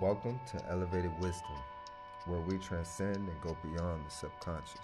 Welcome to Elevated Wisdom, where we transcend and go beyond the subconscious.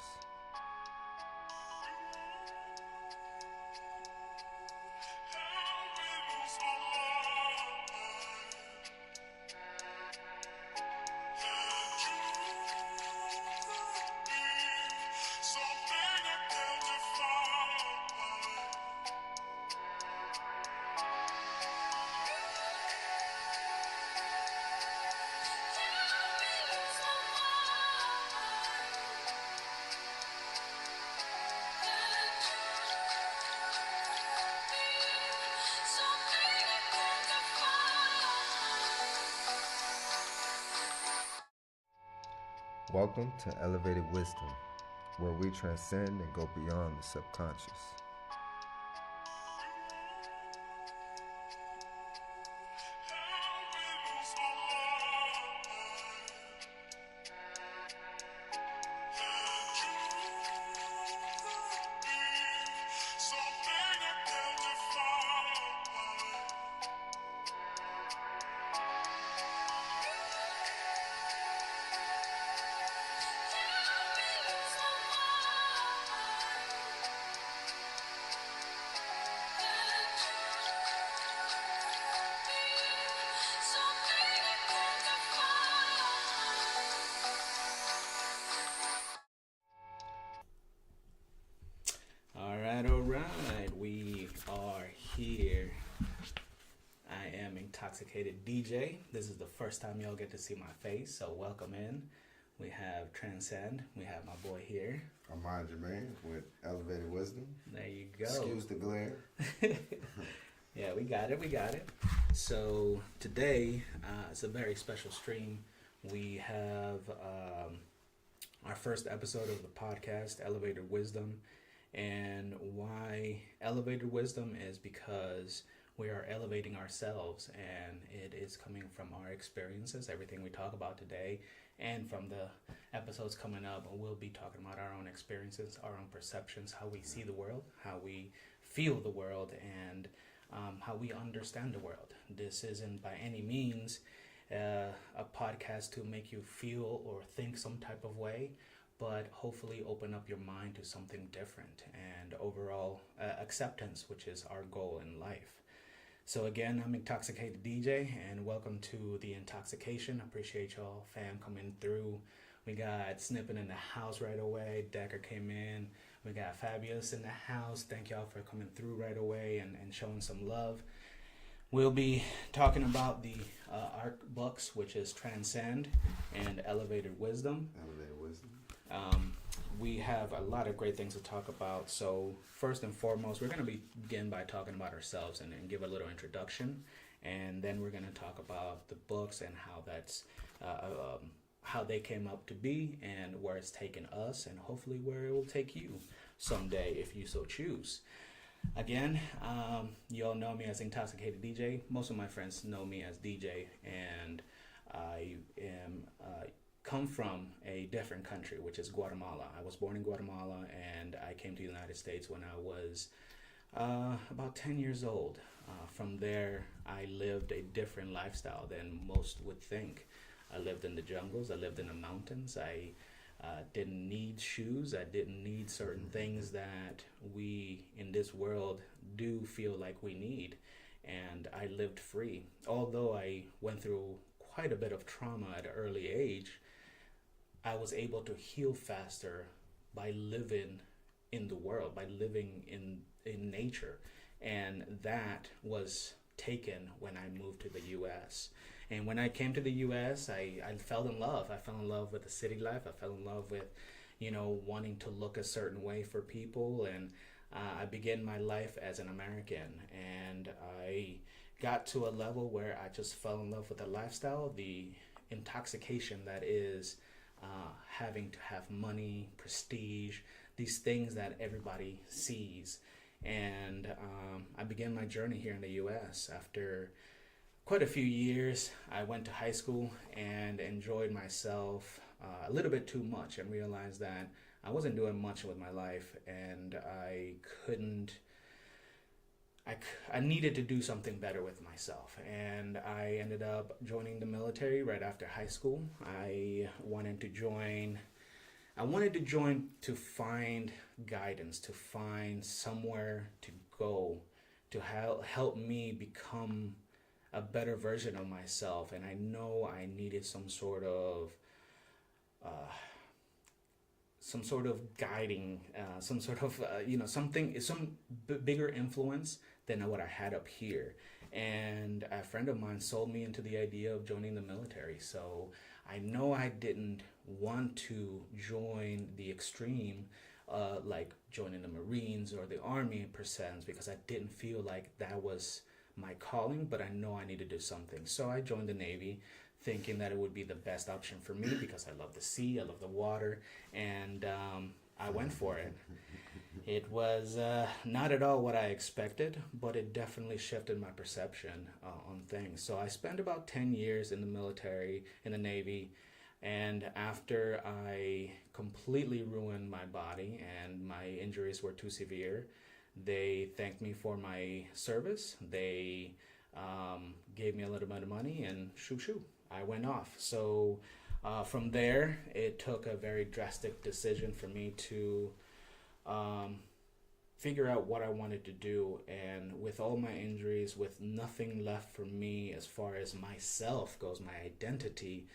Welcome to Elevated Wisdom, where we transcend and go beyond the subconscious. All right. We are here. I am Intoxicated DJ. This is the first time y'all get to see my face, so welcome in. We have Transcend. We have my boy here. I'm Mind Jermaine with Elevated Wisdom. There you go. Excuse the glare. Yeah, we got it. So today, it's a very special stream. We have our first episode of the podcast, Elevated Wisdom. And why Elevated Wisdom is because we are elevating ourselves, and it is coming from our experiences, everything we talk about today, and from the episodes coming up. We'll be talking about our own experiences, our own perceptions, how we see the world, how we feel the world, and how we understand the world. This isn't by any means a podcast to make you feel or think some type of way, but hopefully open up your mind to something different and overall acceptance, which is our goal in life. So again, I'm Intoxicated DJ, and welcome to the Intoxication. Appreciate y'all, fam, coming through. We got Snippin' in the house right away. Decker came in. We got Fabius in the house. Thank y'all for coming through right away and showing some love. We'll be talking about the art books, which is Transcend and Elevated Wisdom. Elevated Wisdom. We have a lot of great things to talk about. So first and foremost, we're going to begin by talking about ourselves and give a little introduction, and then we're going to talk about the books and how that's how they came up to be and where it's taken us, and hopefully where it will take you someday if you so choose. Again, you all know me as Intoxicated DJ. Most of my friends know me as DJ, and I am come from a different country, which is Guatemala. I was born in Guatemala, and I came to the United States when I was about 10 years old. From there, I lived a different lifestyle than most would think. I lived in the jungles. I lived in the mountains. I didn't need shoes. I didn't need certain things that we in this world do feel like we need. And I lived free. Although I went through quite a bit of trauma at an early age, I was able to heal faster by living in the world, by living in nature. And that was taken when I moved to the U.S. And when I came to the U.S., I fell in love. I fell in love with the city life. I fell in love with, wanting to look a certain way for people. And I began my life as an American. And I got to a level where I just fell in love with the lifestyle, the intoxication that is having to have money, prestige, these things that everybody sees. And I began my journey here in the U.S. After quite a few years. I went to high school and enjoyed myself a little bit too much, and realized that I wasn't doing much with my life, and I couldn't I needed to do something better with myself. And I ended up joining the military right after high school. I wanted to join to find guidance, to find somewhere to go, to help me become a better version of myself. And I know I needed uh, some sort of guiding, some sort of bigger influence than what I had up here. And a friend of mine sold me into the idea of joining the military. So I know I didn't want to join the extreme, like joining the Marines or the Army per se, because I didn't feel like that was my calling, but I know I needed to do something. So I joined the Navy thinking that it would be the best option for me because I love the sea, I love the water, and I went for it. It was not at all what I expected, but it definitely shifted my perception on things. So I spent about 10 years in the military, in the Navy, and after I completely ruined my body and my injuries were too severe, they thanked me for my service. They gave me a little bit of money, and shoo, I went off. So from there, it took a very drastic decision for me to figure out what I wanted to do. And with all my injuries, with nothing left for me as far as myself goes, my identity,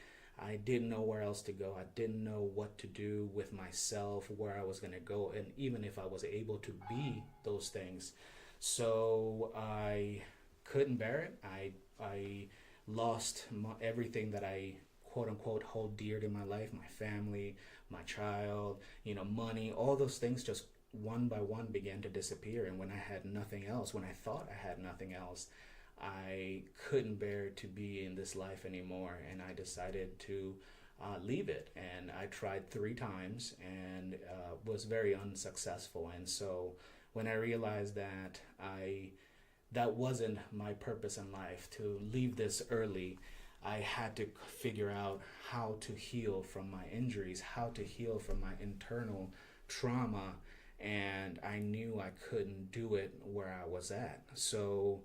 I didn't know where else to go. I didn't know what to do with myself, where I was going to go, and even if I was able to be those things. So I couldn't bear it. I lost everything that I quote unquote hold dear to my life, my family, my child, money, all those things just one by one began to disappear. And when I had nothing else, when I thought I had nothing else, I couldn't bear to be in this life anymore, and I decided to leave it. And I tried 3 times and was very unsuccessful. And so when I realized that that wasn't my purpose in life, to leave this early, I had to figure out how to heal from my injuries, how to heal from my internal trauma, and I knew I couldn't do it where I was at. So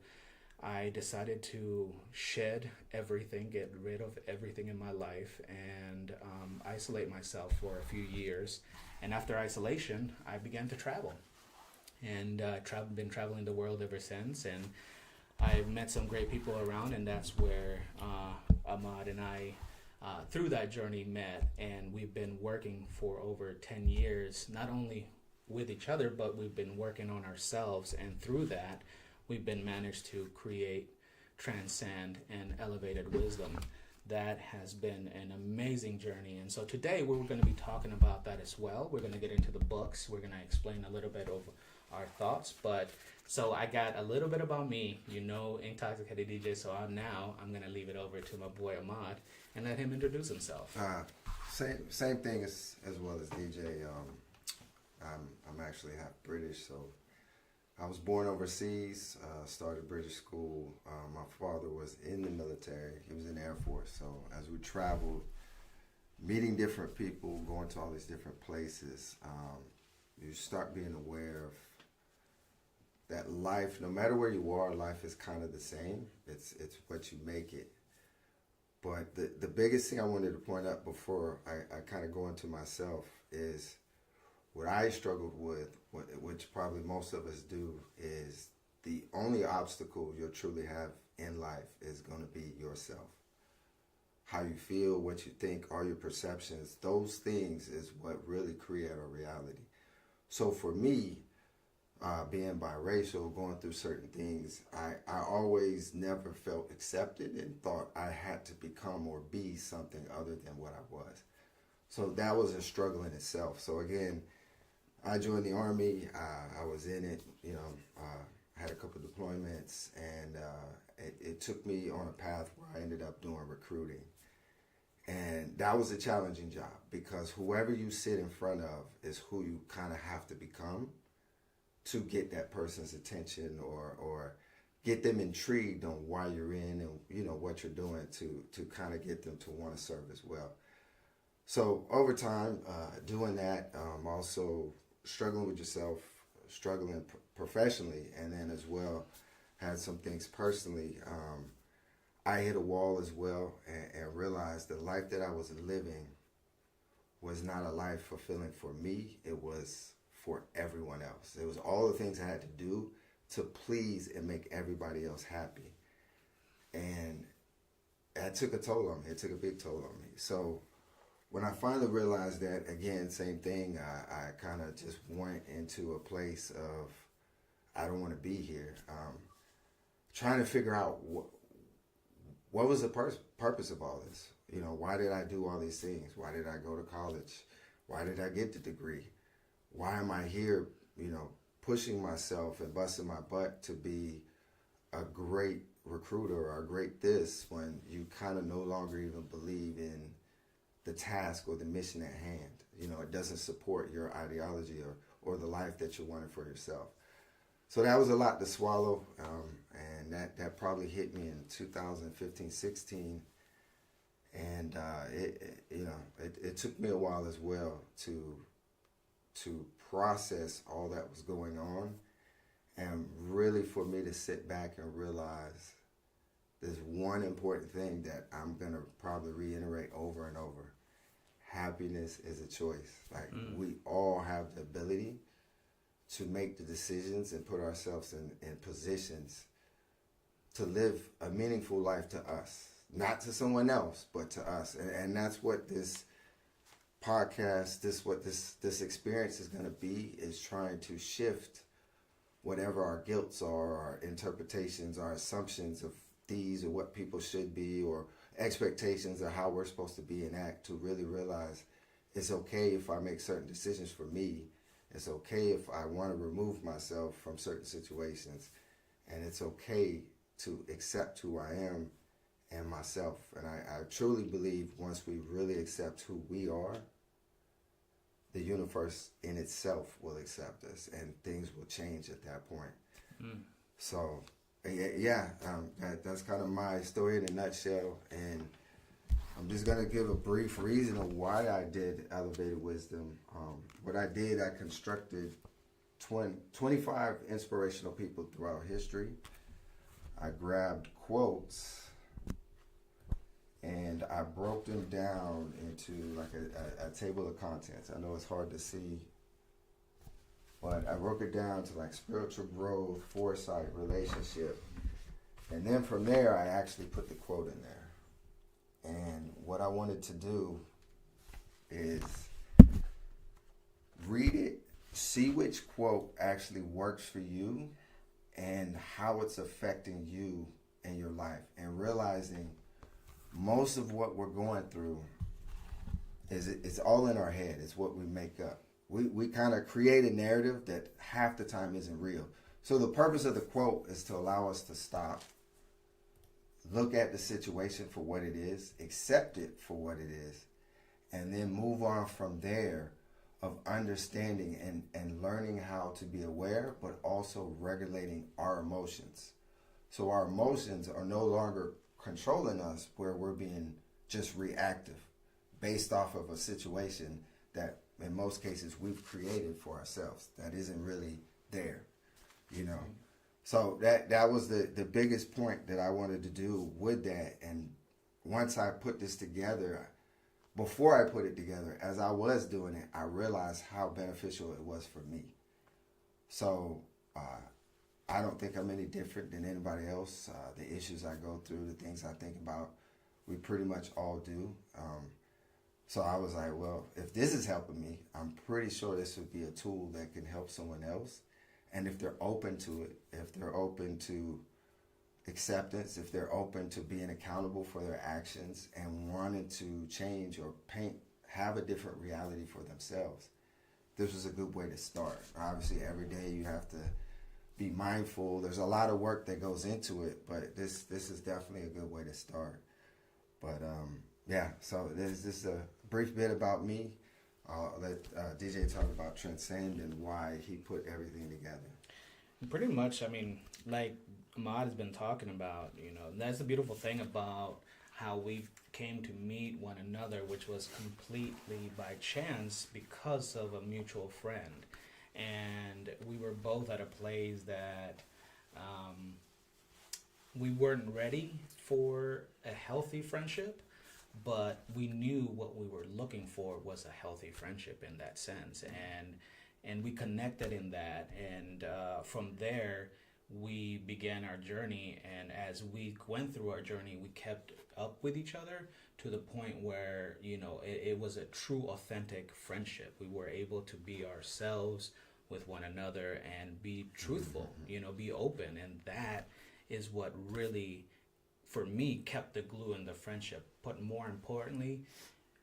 I decided to shed everything, get rid of everything in my life, and isolate myself for a few years. And after isolation, I began to travel. And I've been traveling the world ever since. And I've met some great people around, and that's where Ahmad and I, through that journey, met. And we've been working for over 10 years, not only with each other, but we've been working on ourselves. And through that, we've been managed to create, transcend, and elevated wisdom. That has been an amazing journey. And so today we're going to be talking about that as well. We're going to get into the books. We're going to explain a little bit of our thoughts. But so I got a little bit about me, Intoxicated DJ. So I'm going to leave it over to my boy Ahmad and let him introduce himself. Same thing as well as DJ. I'm actually half British, so I was born overseas, started British school. My father was in the military. He was in the Air Force. So as we traveled, meeting different people, going to all these different places, you start being aware of that life, no matter where you are, life is kind of the same. It's what you make it. But the biggest thing I wanted to point out before I kind of go into myself is what I struggled with, which probably most of us do, is the only obstacle you'll truly have in life is going to be yourself. How you feel, what you think, all your perceptions, those things is what really create a reality. So for me, being biracial, going through certain things, I always never felt accepted and thought I had to become or be something other than what I was. So that was a struggle in itself. So again, I joined the Army. I was in it, had a couple of deployments, and it took me on a path where I ended up doing recruiting. And that was a challenging job because whoever you sit in front of is who you kind of have to become to get that person's attention or get them intrigued on why you're in and, what you're doing to kind of get them to want to serve as well. So over time, doing that, also struggling with yourself, struggling professionally, and then as well had some things personally. I hit a wall as well, and realized the life that I was living was not a life fulfilling for me. It was for everyone else. It was all the things I had to do to please and make everybody else happy. And that took a toll on me. It took a big toll on me. So when I finally realized that, again, same thing, I kind of just went into a place of, I don't want to be here. Trying to figure out what was the purpose of all this? You know, why did I do all these things? Why did I go to college? Why did I get the degree? Why am I here, you know, pushing myself and busting my butt to be a great recruiter or a great this, when you kind of no longer even believe in the task or the mission at hand? You know, it doesn't support your ideology or the life that you're wanting for yourself. So that was a lot to swallow, and that probably hit me in 2015, 16, and it took me a while as well to process all that was going on, and really for me to sit back and realize there's one important thing that I'm gonna probably reiterate over and over: happiness is a choice. Like we all have the ability to make the decisions and put ourselves in positions to live a meaningful life to us, not to someone else, but to us. And that's what this podcast, this experience is going to be, is trying to shift whatever our guilts are, our interpretations, our assumptions of these or what people should be, or expectations of how we're supposed to be and act, to really realize it's okay if I make certain decisions for me. It's okay if I want to remove myself from certain situations, and it's okay to accept who I am and myself. And I truly believe once we really accept who we are, the universe in itself will accept us, and things will change at that point. So, yeah, that's kind of my story in a nutshell. And I'm just going to give a brief reason of why I did Elevated Wisdom. What I did, I constructed 25 inspirational people throughout history. I grabbed quotes and I broke them down into like a table of contents. I know it's hard to see, but I broke it down to like spiritual growth, foresight, relationship. And then from there, I actually put the quote in there. And what I wanted to do is read it, see which quote actually works for you and how it's affecting you in your life, and realizing most of what we're going through it's all in our head. It's what we make up. We kind of create a narrative that half the time isn't real. So the purpose of the quote is to allow us to stop, look at the situation for what it is, accept it for what it is, and then move on from there of understanding and learning how to be aware, but also regulating our emotions. So our emotions are no longer controlling us, where we're being just reactive based off of a situation that in most cases we've created for ourselves that isn't really there, you know. So that was the biggest point that I wanted to do with that. And once I put this together, before I put it together, as I was doing it, I realized how beneficial it was for me. So I don't think I'm any different than anybody else. The issues I go through, the things I think about, we pretty much all do. So I was like, well, if this is helping me, I'm pretty sure this would be a tool that can help someone else. And if they're open to it, if they're open to acceptance, if they're open to being accountable for their actions and wanting to change or have a different reality for themselves, this was a good way to start. Obviously, every day you have to be mindful. There's a lot of work that goes into it, but this is definitely a good way to start. But yeah, so this is a brief bit about me. Let DJ talk about Transcend and why he put everything together. Pretty much, I mean, like Ahmad has been talking about, you know, that's the beautiful thing about how we came to meet one another, which was completely by chance because of a mutual friend. and we were both at a place that um, we weren't ready for a healthy friendship, but we knew what we were looking for was a healthy friendship in that sense, and we connected in that, and from there we began our journey, and as we went through our journey we kept up with each other to the point where it was a true authentic friendship. We were able to be ourselves with one another and be truthful, be open, and that is what really for me kept the glue in the friendship, but more importantly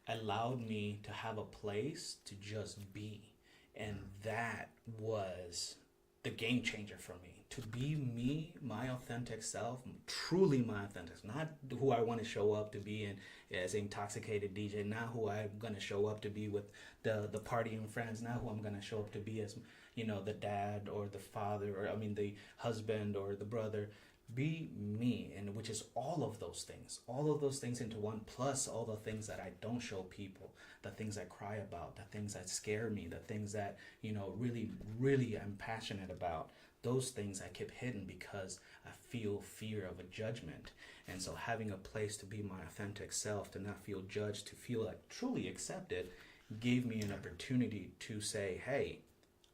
allowed me to have a place to just be. And that was the game changer for me, to be me, my authentic self, truly my authentic, not who I want to show up to be in as intoxicated DJ, not who I'm going to show up to be with the partying friends, not who I'm going to show up to be as the dad or the father, or the husband or the brother. Be me, and which is all of those things into one, plus all the things that I don't show people, the things I cry about, the things that scare me, the things that really really I'm passionate about. Those things I keep hidden because I feel fear of a judgment. And so having a place to be my authentic self, to not feel judged, to feel like truly accepted, gave me an opportunity to say, hey,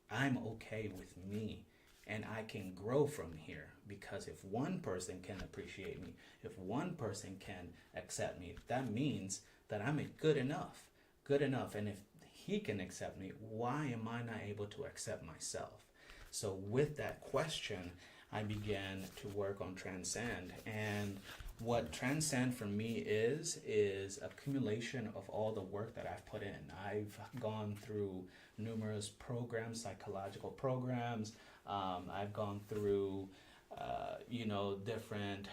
I'm okay with me, and I can grow from here. Because if one person can appreciate me, if one person can accept me, that means that I'm good enough. And if he can accept me, why am I not able to accept myself? So with that question, I began to work on Transcend. And what Transcend for me is accumulation of all the work that I've put in. I've gone through numerous programs, psychological programs. I've gone through different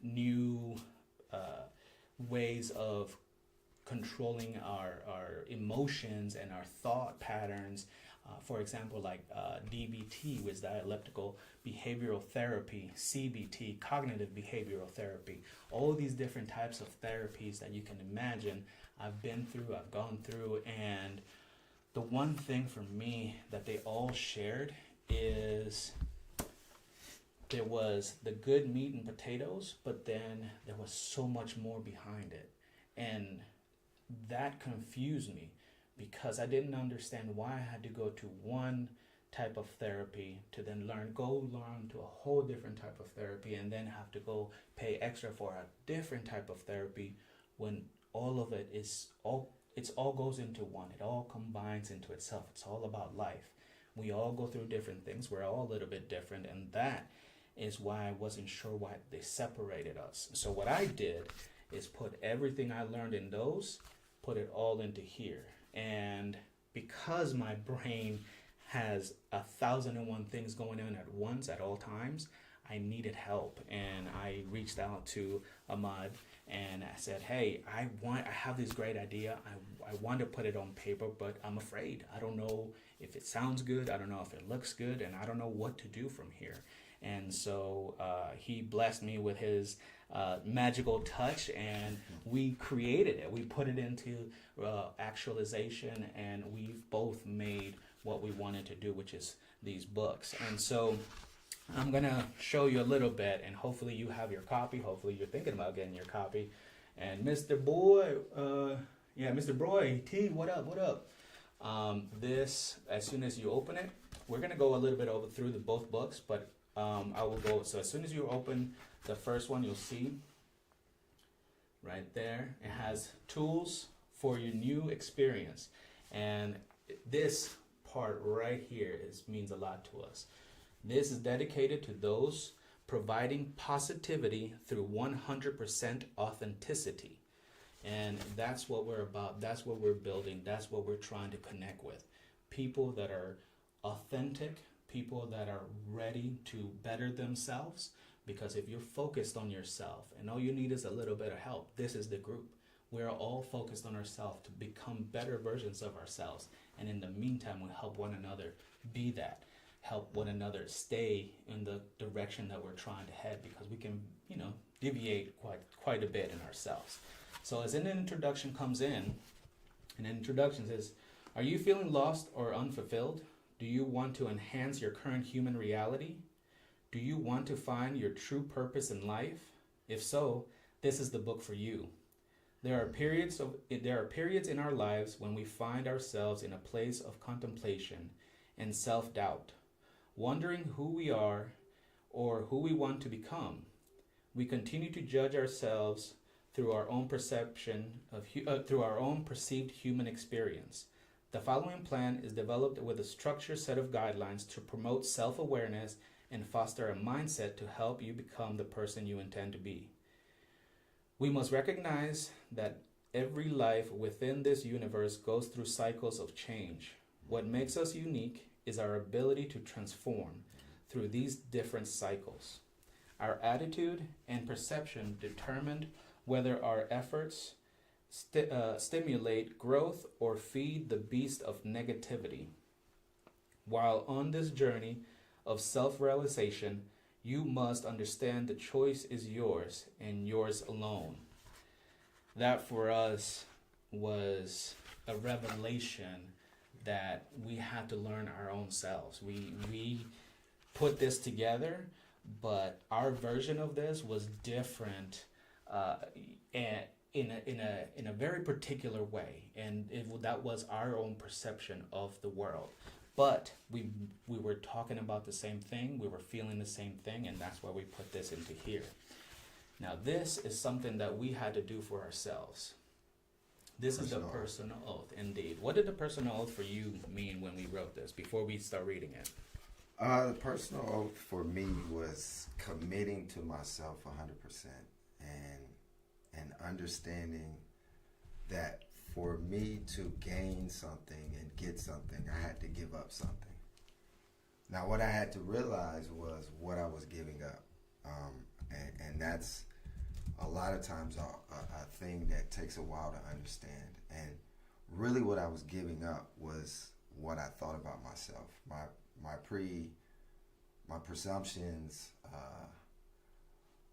new ways of controlling our emotions and our thought patterns. For example, like DBT, which is dialectical behavioral therapy, CBT, cognitive behavioral therapy, all these different types of therapies that you can imagine, I've gone through, and the one thing for me that they all shared is there was the good meat and potatoes, but then there was so much more behind it. And that confused me because I didn't understand why I had to go to one type of therapy to then learn to a whole different type of therapy, and then have to go pay extra for a different type of therapy, when all of it all goes into one. It all combines into itself. It's all about life. We all go through different things. We're all a little bit different, and that is why I wasn't sure why they separated us. So what I did is put everything I learned in those, put it all into here. And because my brain has 1,001 things going on at once at all times, I needed help. And I reached out to Ahmad and I said, hey, I have this great idea. I want to put it on paper, but I'm afraid. I don't know if it sounds good. I don't know if it looks good, and I don't know what to do from here. And so he blessed me with his magical touch, and we created it. We put it into actualization, and we've both made what we wanted to do, which is these books. And so I'm going to show you a little bit, and hopefully you have your copy. Hopefully you're thinking about getting your copy. And Mr. Broy, T, what up? This, as soon as you open it, we're going to go a little bit through both books, but I will go. So as soon as you open the first one, you'll see right there, it has tools for your new experience. And this part right here means a lot to us. This is dedicated to those providing positivity through 100% authenticity. And that's what we're about. That's what we're building. That's what we're trying to connect with. People that are authentic, people that are ready to better themselves. Because if you're focused on yourself and all you need is a little bit of help, this is the group. We're all focused on ourselves to become better versions of ourselves. And in the meantime, we help one another be that. Help one another stay in the direction that we're trying to head, because we can, deviate quite a bit in ourselves. So as an introduction comes in, and introduction is Are you feeling lost or unfulfilled? Do you want to enhance your current human reality? Do you want to find your true purpose in life? If so, this is the book for you. There are periods in our lives when we find ourselves in a place of contemplation and self-doubt, wondering who we are or who we want to become. We continue to judge ourselves through our own through our own perceived human experience. The following plan is developed with a structured set of guidelines to promote self-awareness and foster a mindset to help you become the person you intend to be. We must recognize that every life within this universe goes through cycles of change. What makes us unique is our ability to transform through these different cycles. Our attitude and perception determine whether our efforts stimulate growth or feed the beast of negativity. While on this journey of self-realization, you must understand the choice is yours and yours alone. That for us was a revelation that we had to learn our own selves. We put this together, but our version of this was different, and in a very particular way, and that was our own perception of the world. But we were talking about the same thing, we were feeling the same thing, and that's why we put this into here. Now this is something that we had to do for ourselves. This is the personal oath, indeed. What did the personal oath for you mean when we wrote this, before we start reading it? The personal oath for me was committing to myself 100% and understanding that for me to gain something and get something, I had to give up something. Now, what I had to realize was what I was giving up. And that's a lot of times a thing that takes a while to understand. And really what I was giving up was what I thought about myself. My presumptions,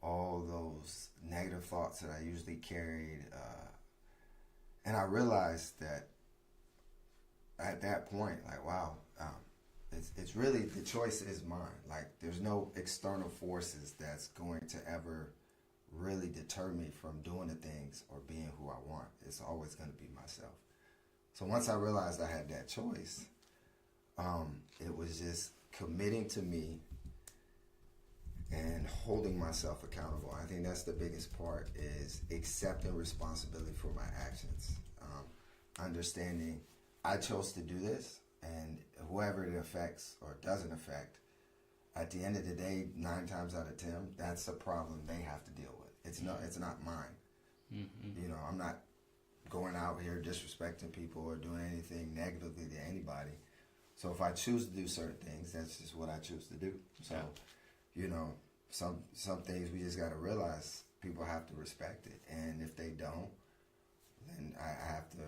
all those negative thoughts that I usually carried, and I realized that at that point, like, wow, it's really, the choice is mine. Like, there's no external forces that's going to ever really deter me from doing the things or being who I want. It's always going to be myself. So once I realized I had that choice, it was just committing to me and holding myself accountable. I think that's the biggest part, is accepting responsibility for my actions. Understanding I chose to do this, and whoever it affects or doesn't affect, at the end of the day, 9 times out of 10, that's a problem they have to deal with. It's not mine. Mm-hmm. You know, I'm not going out here disrespecting people or doing anything negatively to anybody. So if I choose to do certain things, that's just what I choose to do. So, you know, some things we just got to realize people have to respect it. And if they don't, then I have to,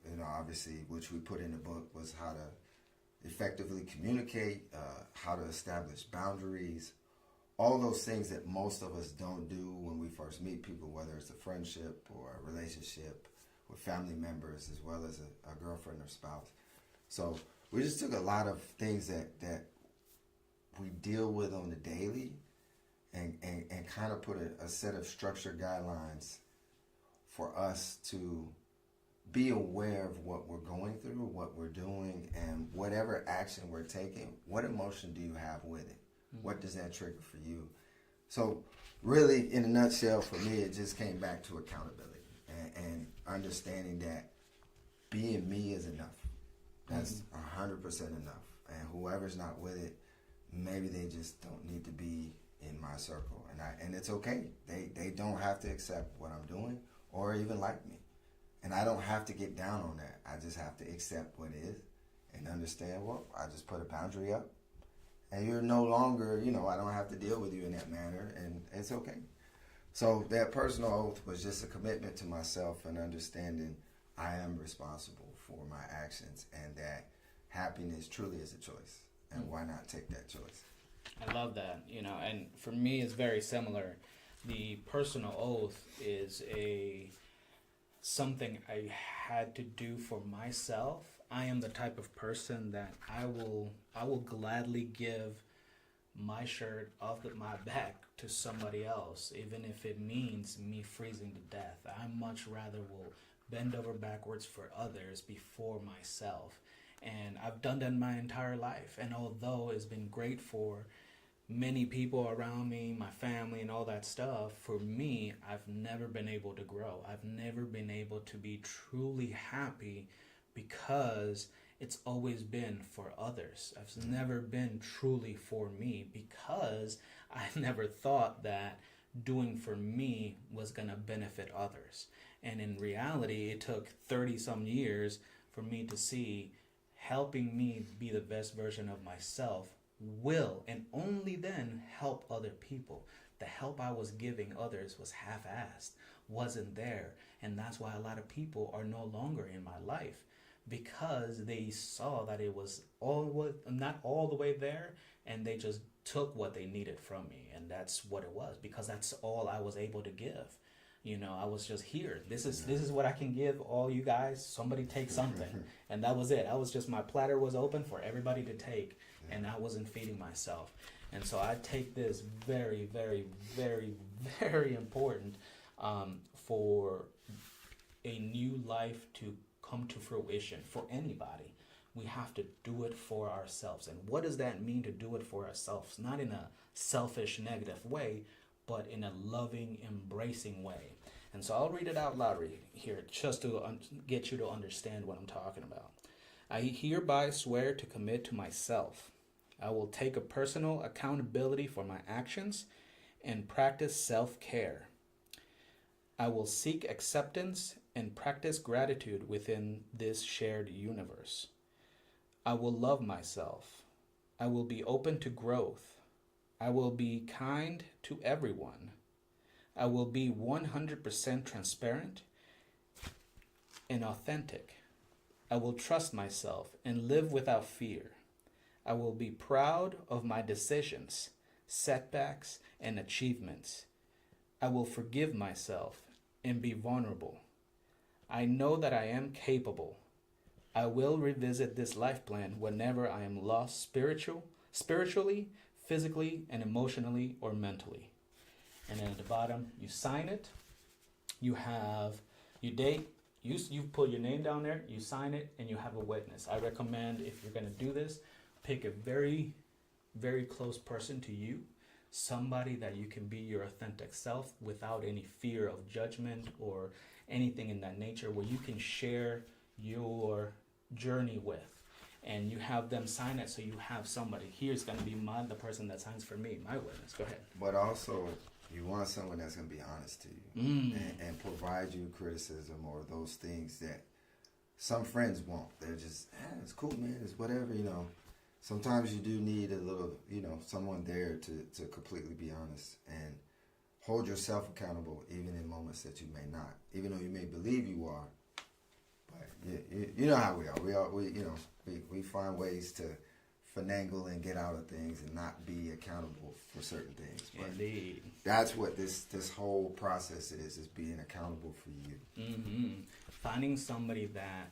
you know, obviously, which we put in the book was how to effectively communicate, how to establish boundaries, all those things that most of us don't do when we first meet people, whether it's a friendship or a relationship with family members as well as a girlfriend or spouse. So we just took a lot of things that we deal with on the daily and kind of put a set of structured guidelines for us to be aware of what we're going through, what we're doing, and whatever action we're taking, what emotion do you have with it? Mm-hmm. What does that trigger for you? So really, in a nutshell, for me, it just came back to accountability and understanding that being me is enough. That's 100% enough. And whoever's not with it, maybe they just don't need to be in my circle. And it's okay. They don't have to accept what I'm doing or even like me. And I don't have to get down on that. I just have to accept what is and understand, well, I just put a boundary up. And you're no longer, you know, I don't have to deal with you in that manner, and it's okay. So that personal oath was just a commitment to myself and understanding I am responsible for my actions and that happiness truly is a choice. And why not take that choice? I love that, you know, and for me it's very similar. The personal oath is something I had to do for myself. I am the type of person that I will gladly give my shirt off my back to somebody else, even if it means me freezing to death. I much rather will bend over backwards for others before myself. And I've done that my entire life. And although it's been great for many people around me, my family, and all that stuff, for me, I've never been able to grow. I've never been able to be truly happy because it's always been for others. I've never been truly for me because I never thought that doing for me was going to benefit others. And in reality, it took 30 some years for me to see helping me be the best version of myself will and only then help other people. The help I was giving others was half-assed, wasn't there. And that's why a lot of people are no longer in my life, because they saw that it was not all the way there, and they just took what they needed from me. And that's what it was, because that's all I was able to give. I was just here. This is what I can give all you guys. Somebody take something. And that was it. My platter was open for everybody to take, and I wasn't feeding myself. And so I take this very, very, very, very important for a new life to come to fruition for anybody. We have to do it for ourselves. And what does that mean, to do it for ourselves? Not in a selfish, negative way, but in a loving, embracing way. And so I'll read it out loud here just to get you to understand what I'm talking about. I hereby swear to commit to myself. I will take a personal accountability for my actions and practice self-care. I will seek acceptance and practice gratitude within this shared universe. I will love myself. I will be open to growth. I will be kind to everyone. I will be 100% transparent and authentic. I will trust myself and live without fear. I will be proud of my decisions, setbacks, and achievements. I will forgive myself and be vulnerable. I know that I am capable. I will revisit this life plan whenever I am lost spiritually, physically, and emotionally or mentally. And then at the bottom, you sign it. You date. You put your name down there. You sign it, and you have a witness. I recommend, if you're going to do this, pick a very, very close person to you, somebody that you can be your authentic self without any fear of judgment or anything in that nature, where you can share your journey with. And you have them sign it, so you have somebody. Here's going to be the person that signs for me, my witness. Go ahead. But also, you want someone that's going to be honest to you and provide you criticism or those things that some friends won't. They're just, it's cool, man, it's whatever, Sometimes you do need a little, someone there to completely be honest and hold yourself accountable, even in moments that you may not, even though you may believe you are. But you know how we are. We find ways to finagle and get out of things and not be accountable for certain things. But indeed, that's what this whole process is being accountable for you. Mm-hmm. Finding somebody that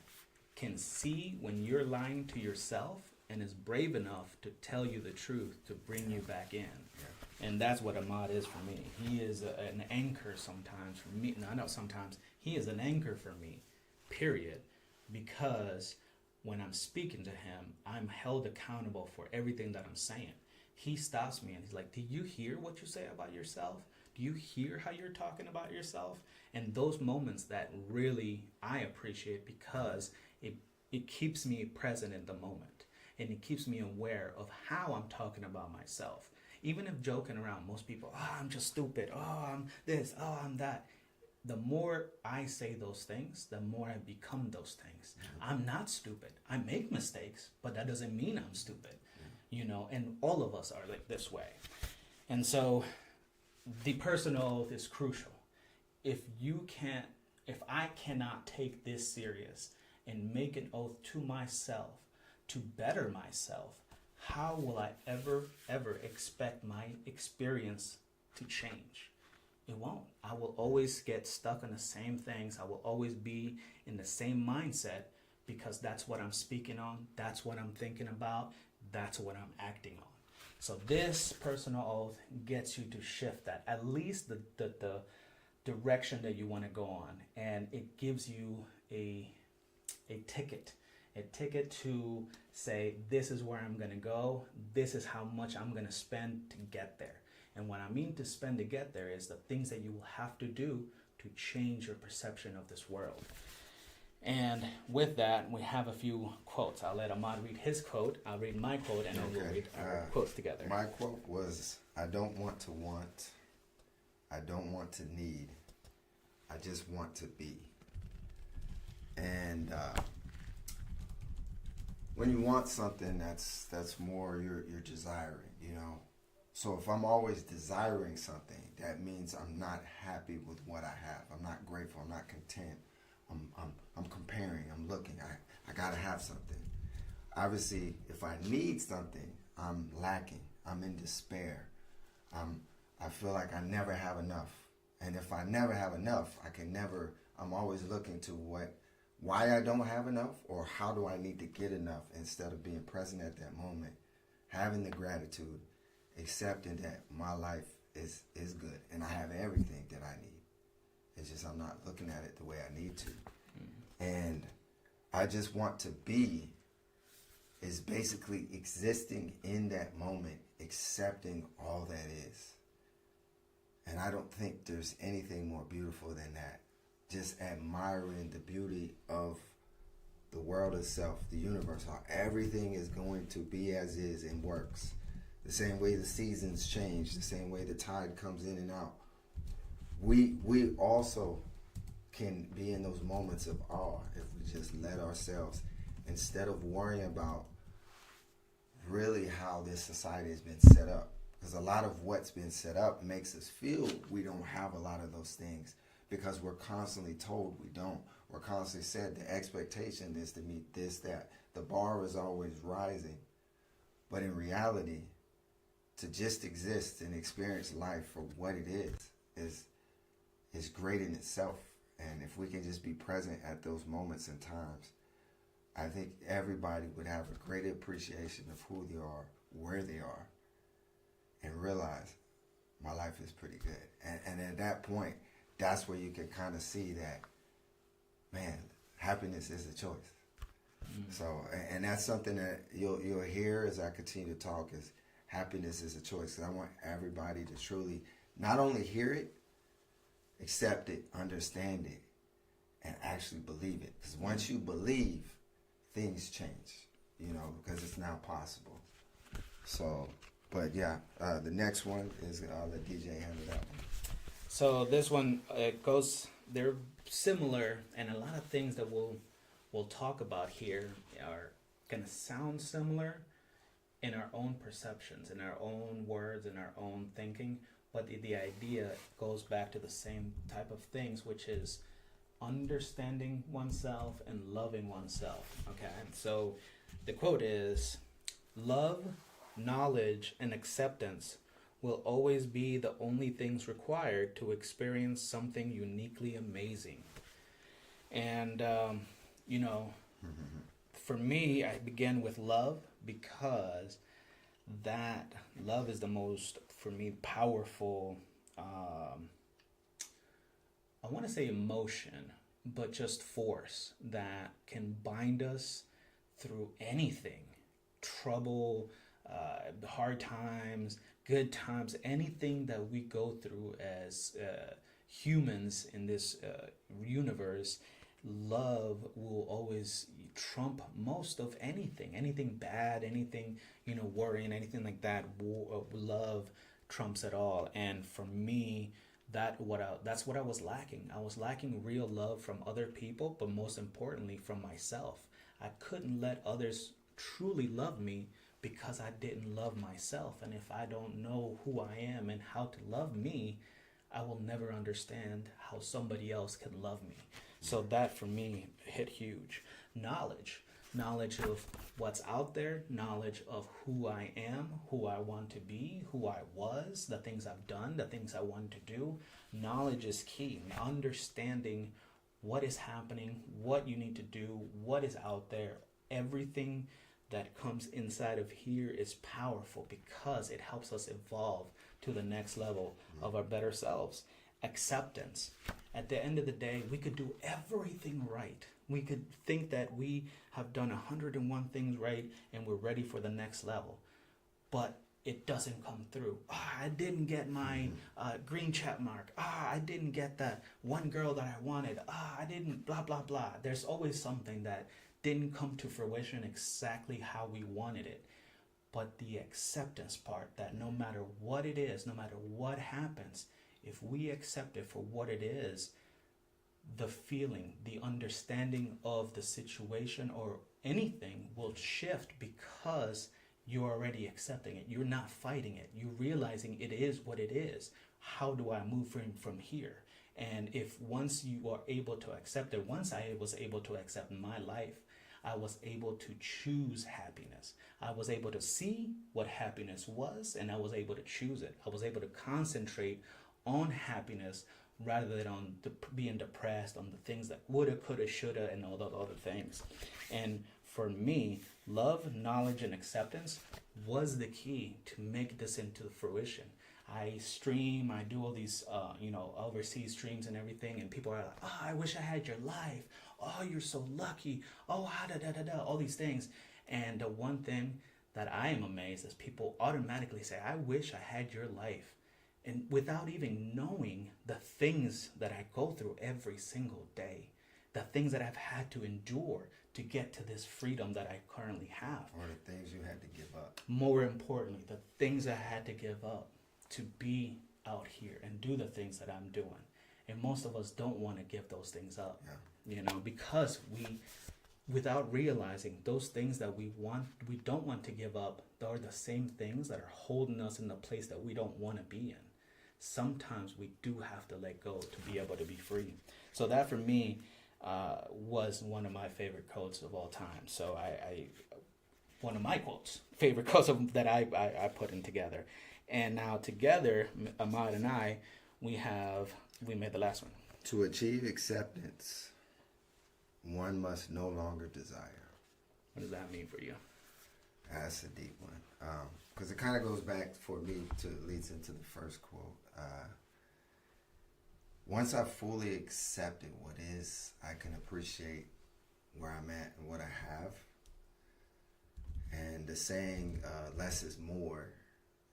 can see when you're lying to yourself and is brave enough to tell you the truth, to bring you back in. Yeah. And that's what Ahmad is for me. He is an anchor sometimes for me. No, not sometimes. He is an anchor for me, period. Because when I'm speaking to him, I'm held accountable for everything that I'm saying. He stops me and he's like, do you hear what you say about yourself? Do you hear how you're talking about yourself? And those moments that really I appreciate, because it keeps me present in the moment. And it keeps me aware of how I'm talking about myself. Even if joking around, most people, I'm just stupid. I'm this. I'm that. The more I say those things, the more I become those things. Mm-hmm. I'm not stupid. I make mistakes, but that doesn't mean I'm stupid. Mm-hmm. And all of us are like this way. And so the personal oath is crucial. If I cannot take this serious and make an oath to myself to better myself, how will I ever expect my experience to change? It won't. I will always get stuck on the same things. I will always be in the same mindset because that's what I'm speaking on. That's what I'm thinking about. That's what I'm acting on. So this personal oath gets you to shift that, at least the direction that you want to go on. And it gives you a ticket to say, this is where I'm going to go. This is how much I'm going to spend to get there. And what I mean to spend to get there is the things that you will have to do to change your perception of this world. And with that, we have a few quotes. I'll let Ahmad read his quote. I'll read my quote, and then we'll read our quotes together. My quote was, I don't want to want. I don't want to need. I just want to be. And when you want something, that's more you're desiring, you know. So if I'm always desiring something, that means I'm not happy with what I have. I'm not grateful. I'm not content. I'm comparing. I'm looking. I gotta have something. Obviously, if I need something, I'm lacking. I'm in despair. I feel like I never have enough. And if I never have enough, I'm always looking to why I don't have enough, or how do I need to get enough, instead of being present at that moment, having the gratitude, accepting that my life is good and I have everything that I need. It's just I'm not looking at it the way I need to. And I just want to be is basically existing in that moment, accepting all that is. And I don't think there's anything more beautiful than that. Just admiring the beauty of the world itself, the universe, how everything is going to be as is and works. The same way the seasons change, the same way the tide comes in and out. We also can be in those moments of awe if we just let ourselves, instead of worrying about really how this society has been set up. Because a lot of what's been set up makes us feel we don't have a lot of those things, because we're constantly told we don't. We're constantly said the expectation is to meet this, that. The bar is always rising. But in reality, to just exist and experience life for what it is great in itself. And if we can just be present at those moments and times, I think everybody would have a great appreciation of who they are, where they are, and realize my life is pretty good. And at that point, that's where you can kind of see that, man, happiness is a choice. So, and that's something that you'll hear as I continue to talk, is happiness is a choice. Because I want everybody to truly not only hear it, accept it, understand it, and actually believe it. Because once you believe, things change, you know, because it's now possible. So, but yeah, the next one is, I'll let DJ handle that one. So this one, they're similar, and a lot of things that we'll talk about here are going to sound similar in our own perceptions, in our own words, in our own thinking, but the idea goes back to the same type of things, which is understanding oneself and loving oneself. Okay, so the quote is, love, knowledge, and acceptance will always be the only things required to experience something uniquely amazing. And, you know, for me, I begin with love, because that love is the most, for me, powerful, I want to say emotion, but just force that can bind us through anything. Trouble, hard times, good times, anything that we go through as humans in this universe. Love will always trump most of anything bad, anything, you know, worrying, anything like that. Love trumps it all. And for me, that's what I was lacking. I was lacking real love from other people, but most importantly from myself. I couldn't let others truly love me because I didn't love myself. And if I don't know who I am and how to love me, I will never understand how somebody else can love me. So that for me hit huge. Knowledge. knowledge of what's out there, knowledge of who I am, who I want to be, who I was, the things I've done, the things I want to do. Knowledge is key. Understanding what is happening, what you need to do, what is out there. Everything that comes inside of here is powerful because it helps us evolve to the next level of our better selves. Acceptance. At the end of the day, we could do everything right. We could think that we have done 101 things right and we're ready for the next level. But it doesn't come through. I didn't get my green check mark. I didn't get that one girl that I wanted. I didn't blah, blah, blah. There's always something that didn't come to fruition exactly how we wanted it. But the acceptance part, that no matter what it is, no matter what happens, if we accept it for what it is, the feeling, the understanding of the situation or anything will shift because you're already accepting it. You're not fighting it. You're realizing it is what it is. How do I move from here? And if once you are able to accept it, once I was able to accept my life, I was able to choose happiness. I was able to see what happiness was, and I was able to choose it. I was able to concentrate on happiness rather than on being depressed on the things that woulda, coulda, shoulda, and all those other things. And for me, love, knowledge, and acceptance was the key to make this into fruition. I stream, I do all these, overseas streams and everything, and people are like, oh, I wish I had your life. Oh, you're so lucky. Oh, all these things. And the one thing that I am amazed is people automatically say, I wish I had your life. And without even knowing the things that I go through every single day, the things that I've had to endure to get to this freedom that I currently have. Or the things you had to give up. More importantly, the things I had to give up to be out here and do the things that I'm doing. And most of us don't want to give those things up, because without realizing those things that we don't want to give up, are the same things that are holding us in the place that we don't want to be in. Sometimes we do have to let go to be able to be free. So that for me was one of my favorite quotes of all time. So I one of my favorite quotes that I put in together. And now together, Ahmad and I, we made the last one. To achieve acceptance, one must no longer desire. What does that mean for you? That's a deep one. Because it kind of goes back for me leads into the first quote. Once I fully accepted what is, I can appreciate where I'm at and what I have. And the saying, less is more,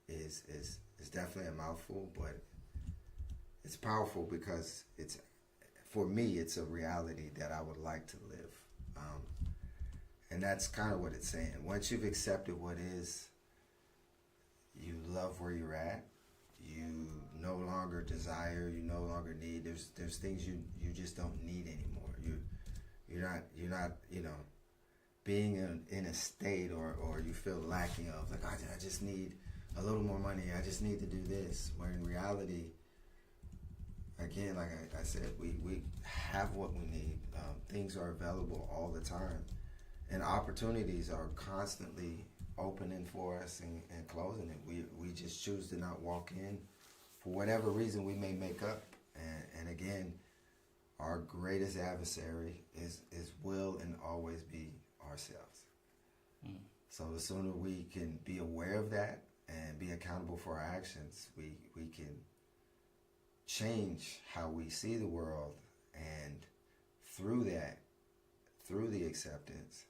is definitely a mouthful, but it's powerful because for me, it's a reality that I would like to live. And that's kind of what it's saying. Once you've accepted what is, you love where you're at. You no longer desire. You no longer need. There's things you just don't need anymore. You're not being in a state or you feel lacking of like I just need a little more money. I just need to do this. Where in reality, again, like I said, we have what we need. Things are available all the time. And opportunities are constantly opening for us and closing it. We just choose to not walk in for whatever reason we may make up. And again, our greatest adversary will and always be ourselves. So the sooner we can be aware of that and be accountable for our actions, we can change how we see the world, and through the acceptance,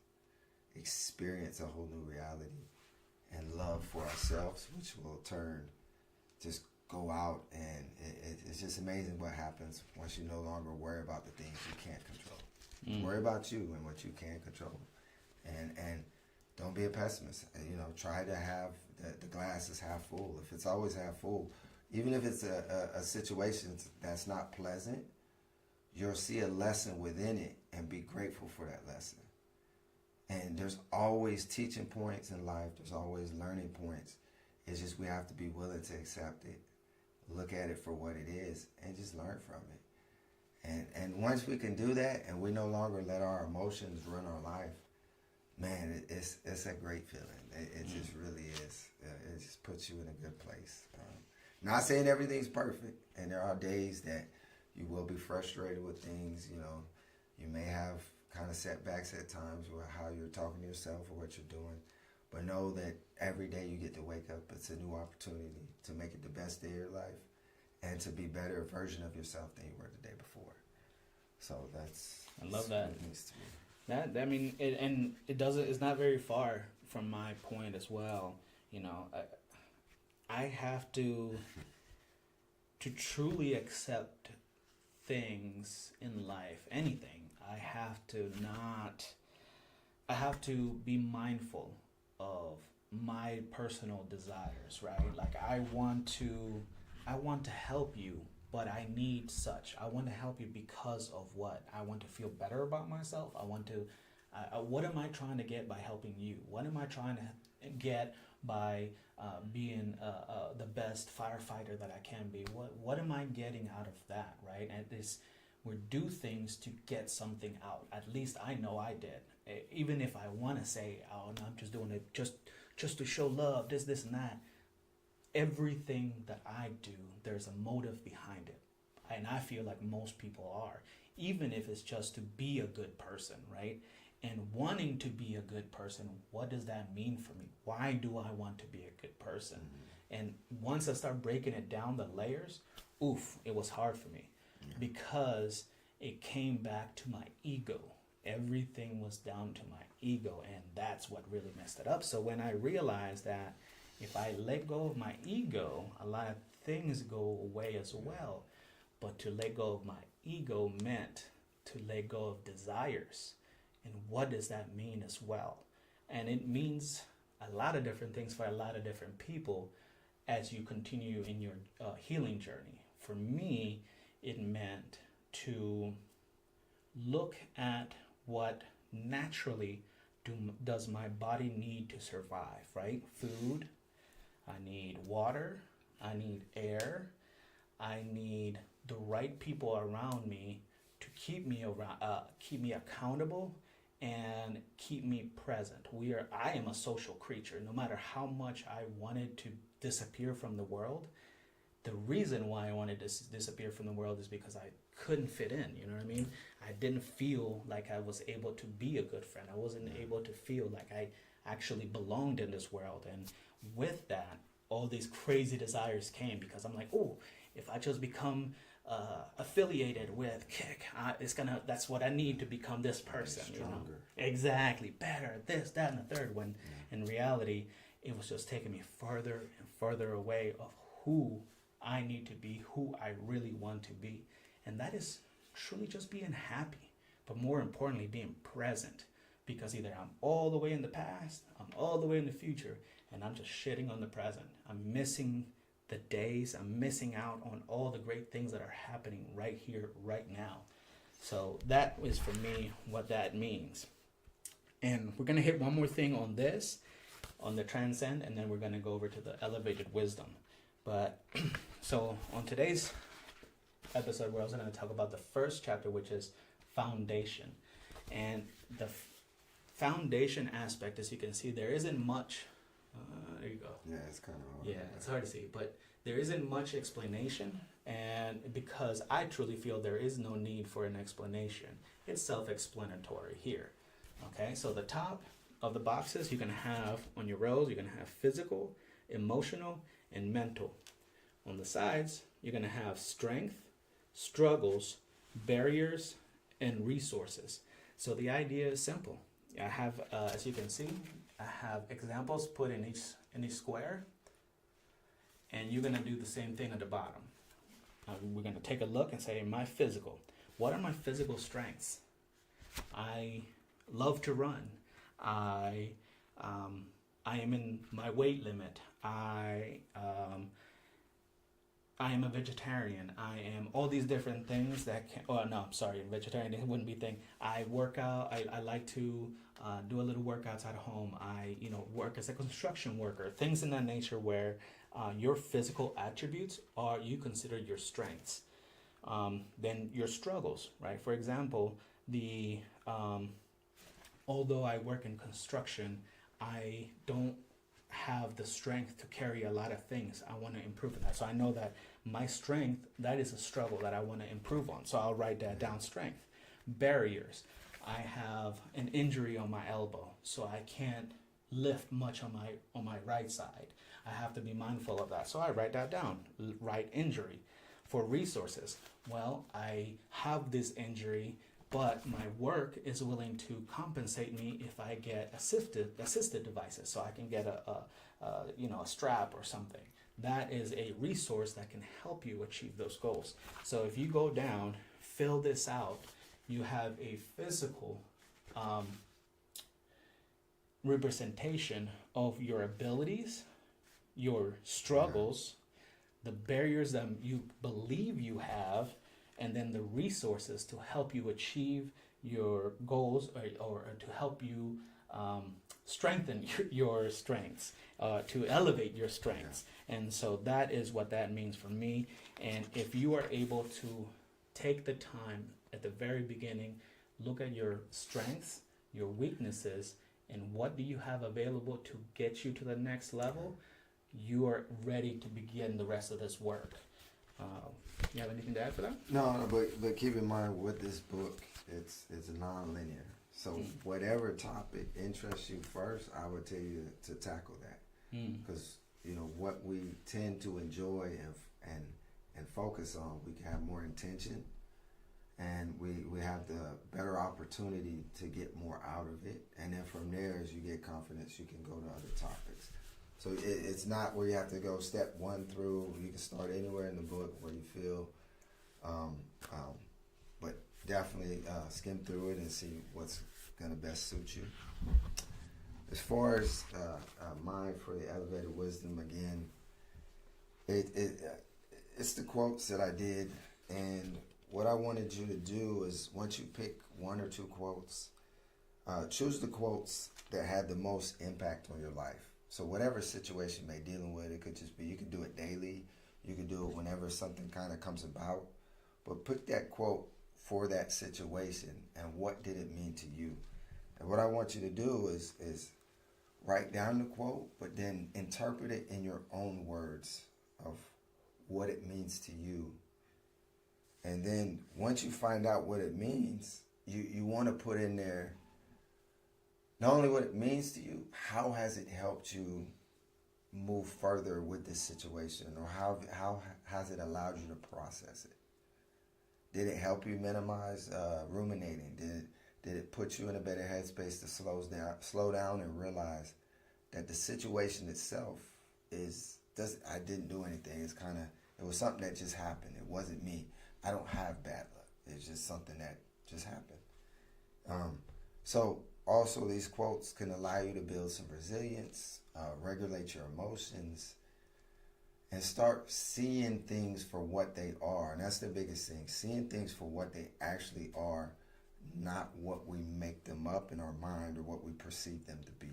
experience a whole new reality and love for ourselves, which will turn just go out, and it's just amazing what happens once you no longer worry about the things you can't control. Worry about you and what you can control, and don't be a pessimist. Try to have the glass is half full. If it's always half full, even if it's a situation that's not pleasant, you'll see a lesson within it and be grateful for that lesson. And there's always teaching points in life. There's always learning points. It's just we have to be willing to accept it, look at it for what it is, and just learn from it. And once we can do that and we no longer let our emotions run our life, and it's a great feeling. It just really is. It just puts you in a good place. Not saying everything's perfect, and there are days that you will be frustrated with things. You know, you may have kind of setbacks at times with how you're talking to yourself or what you're doing. But know that every day you get to wake up, it's a new opportunity to make it the best day of your life and to be a better version of yourself than you were the day before. So I love that. What it needs to be. That I mean, it doesn't. It's not very far from my point as well. You know, I have to truly accept things in life, anything. I have to be mindful of my personal desires, right? Like I want to help you, but I need such. I want to help you because of what? I want to feel better about myself. I want to what am I trying to get by helping you? What am I trying to get by being the best firefighter that I can be? What am I getting out of that, right? And this, we do things to get something out. At least I know I did. Even if I want to say, oh, no, I'm just doing it just to show love, this and that. Everything that I do, there's a motive behind it. And I feel like most people are, even if it's just to be a good person, right? And wanting to be a good person, what does that mean for me? Why do I want to be a good person? Mm-hmm. And once I start breaking it down, the layers, it was hard for me because it came back to my ego. Everything was down to my ego, and that's what really messed it up. So when I realized that if I let go of my ego, a lot of things go away as well. But to let go of my ego meant to let go of desires. And what does that mean as well? And it means a lot of different things for a lot of different people as you continue in your healing journey. For me, it meant to look at what naturally does my body need to survive, right? Food, I need water, I need air, I need the right people around me to keep me accountable and keep me present. I am a social creature. No matter how much I wanted to disappear from the world, the reason why I wanted to disappear from the world is because I couldn't fit in, you know what I mean? I didn't feel like I was able to be a good friend. I wasn't able to feel like I actually belonged in this world. And with that, all these crazy desires came because I'm like, if I just become affiliated with Kick, that's what I need to become this person. Stronger. You know? Exactly, better, this, that, and the third. When in reality, it was just taking me further and further away of who I need to be, who I really want to be. And that is truly just being happy, but more importantly, being present. Because either I'm all the way in the past, I'm all the way in the future, and I'm just shitting on the present. I'm missing the days, I'm missing out on all the great things that are happening right here, right now. So that is for me what that means. And we're going to hit one more thing on this, on the transcend, and then we're going to go over to the elevated wisdom. But so on today's episode, we're also going to talk about the first chapter, which is foundation. And the foundation aspect, as you can see, there isn't much. There you go. Yeah, it's kind of hard. Yeah, it's hard to see, but there isn't much explanation, and because I truly feel there is no need for an explanation, it's self-explanatory here. Okay, so the top of the boxes you're gonna have on your rows, you're gonna have physical, emotional, and mental. On the sides, you're gonna have strength, struggles, barriers, and resources. So the idea is simple. I have, as you can see, I have examples put in each square, and you're gonna do the same thing at the bottom. We're gonna take a look and say, my physical. What are my physical strengths? I love to run. I am in my weight limit. I am a vegetarian. I am all these different things that can. Oh no, I'm sorry, vegetarian wouldn't be a thing. I work out. I like to do a little workouts at home. I work as a construction worker. Things in that nature where your physical attributes are you consider your strengths. Then your struggles, right? For example, the although I work in construction, I don't have the strength to carry a lot of things. I want to improve in that. So I know that my strength, that is a struggle that I want to improve on. So I'll write that down, strength. Barriers. I have an injury on my elbow, so I can't lift much on my right side. I have to be mindful of that. So I write that down, right injury. For resources, well, I have this injury, but my work is willing to compensate me if I get assisted devices, so I can get a strap or something. That is a resource that can help you achieve those goals. So if you go down, fill this out, you have a physical representation of your abilities, your struggles, the barriers that you believe you have, and then the resources to help you achieve your goals, or to help you strengthen your strengths, to elevate your strengths. And so that is what that means for me. And if you are able to take the time at the very beginning, look at your strengths, your weaknesses, and what do you have available to get you to the next level, you are ready to begin the rest of this work. You have anything to add for that? No, but keep in mind with this book, it's non-linear. So whatever topic interests you first, I would tell you to tackle that, because what we tend to enjoy and focus on, we can have more intention, and we have the better opportunity to get more out of it. And then from there, as you get confidence, you can go to other topics. So it's not where you have to go step 1 through. You can start anywhere in the book where you feel, but definitely skim through it and see what's going to best suit you. As far as mine for the Elevated Wisdom, again, it's the quotes that I did. And what I wanted you to do is, once you pick 1 or 2 quotes, choose the quotes that had the most impact on your life. So whatever situation you may be dealing with, it could just be, you could do it daily, you could do it whenever something kind of comes about, but pick that quote for that situation and what did it mean to you. And what I want you to do is write down the quote, but then interpret it in your own words of what it means to you. And then once you find out what it means, you want to put in there not only what it means to you, how has it helped you move further with this situation, or how has it allowed you to process it? Did it help you minimize ruminating? Did it put you in a better headspace to slow down and realize that the situation itself I didn't do anything. It was something that just happened. It wasn't me. I don't have bad luck. It's just something that just happened. So also these quotes can allow you to build some resilience, regulate your emotions, and start seeing things for what they are. And that's the biggest thing, seeing things for what they actually are, not what we make them up in our mind or what we perceive them to be.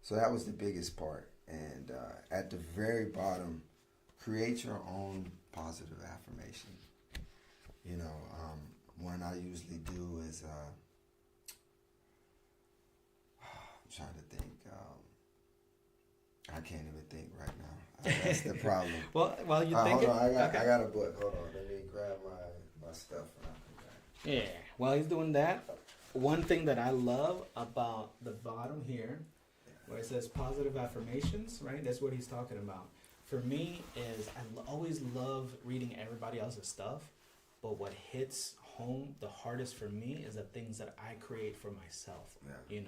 So that was the biggest part. And at the very bottom, create your own positive affirmation. One I usually do is, I'm trying to think. I can't even think right now. That's the problem. Well, you think hold on, I got a book. Hold on, let me grab my stuff and I'll come back. Yeah, while he's doing that, one thing that I love about the bottom here, where it says positive affirmations, right? That's what he's talking about. For me, is I always love reading everybody else's stuff, but what hits home the hardest for me is the things that I create for myself. Yeah.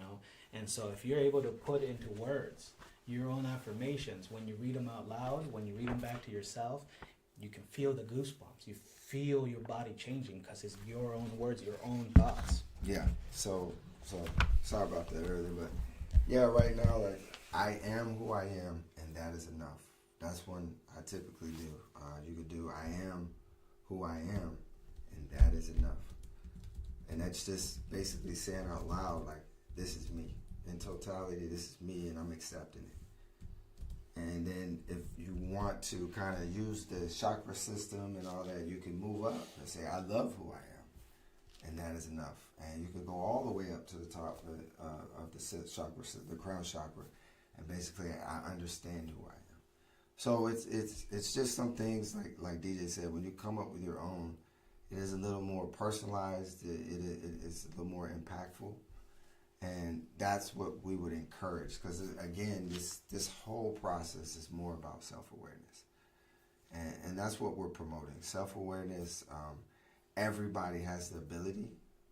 And so if you're able to put into words your own affirmations, when you read them out loud, when you read them back to yourself, you can feel the goosebumps. You feel your body changing because it's your own words, your own thoughts. Yeah. So sorry about that earlier, but yeah, right now, like, I am who I am, and that is enough. That's one I typically do. You could do I am who I am, and that is enough. And that's just basically saying out loud, like, this is me. In totality, this is me, and I'm accepting it. And then if you want to kind of use the chakra system and all that, you can move up and say, I love who I am. and that is enough. And you can go all the way up to the top of the sixth chakra, the crown chakra, and basically I understand who I am. So it's just some things like DJ said. When you come up with your own, it is a little more personalized. It's a little more impactful, and that's what we would encourage. Because again, this whole process is more about self-awareness, and that's what we're promoting. Self-awareness. Everybody has the ability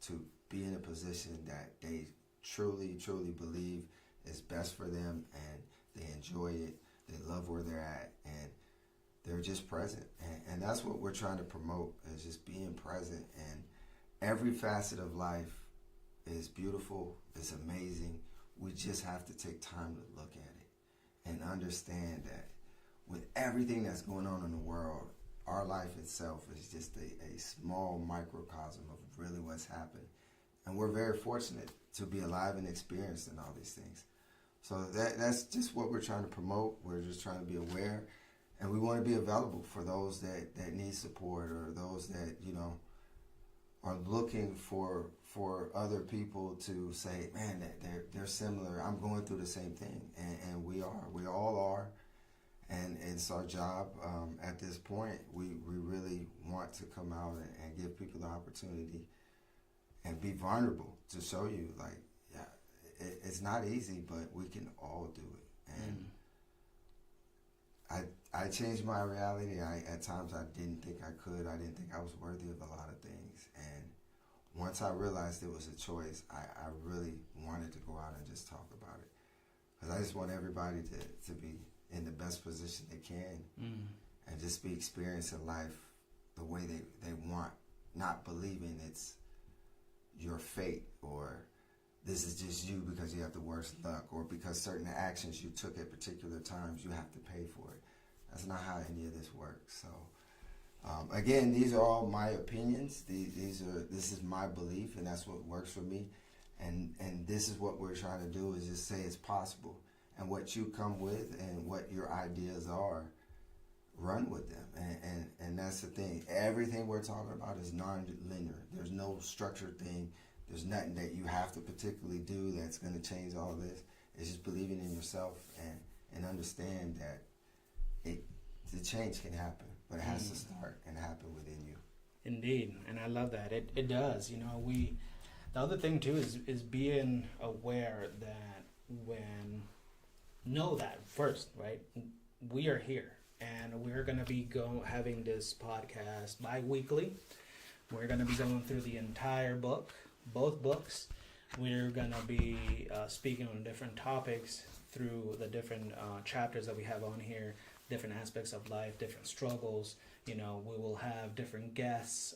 to be in a position that they truly believe is best for them, and they enjoy it. They love where they're at, and they're just present. And that's what we're trying to promote, is just being present. And every facet of life is beautiful. It's amazing. We just have to take time to look at it and understand that with everything that's going on in the world, our life itself is just a small microcosm of really what's happened. And we're very fortunate to be alive and experiencing all these things. So that's just what we're trying to promote. We're just trying to be aware, and we want to be available for those that need support, or those that, are looking for other people to say, man, that they're similar. I'm going through the same thing, and we all are. And it's our job at this point. We really want to come out and give people the opportunity and be vulnerable to show you, like, it's not easy, but we can all do it. And I changed my reality. At times I didn't think I could. I didn't think I was worthy of a lot of things. And once I realized it was a choice, I really wanted to go out and just talk about it. Because I just want everybody to be in the best position they can, and just be experiencing life the way they want, not believing it's your fate, or this is just you because you have the worst luck, or because certain actions you took at particular times you have to pay for it. That's not how any of this works. So again, these are all my opinions. This is my belief, and that's what works for me. And this is what we're trying to do, is just say it's possible. And what you come with and what your ideas are, run with them. And that's the thing. Everything we're talking about is non-linear. There's no structured thing. There's nothing that you have to particularly do that's going to change all this. It's just believing in yourself and understand that the change can happen, but it has to start and happen within you. Indeed, and I love that. It does. The other thing too is being aware that know that first, right? We are here, and we're going to be having this podcast bi-weekly. We're going to be going through the entire book, both books. We're going to be speaking on different topics through the different chapters that we have on here, different aspects of life, different struggles. We will have different guests,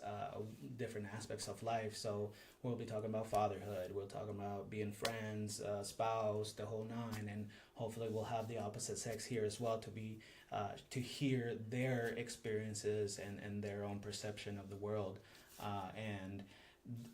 different aspects of life. So we'll be talking about fatherhood. We'll talk about being friends, spouse, the whole nine, and hopefully we'll have the opposite sex here as well to hear their experiences and their own perception of the world. And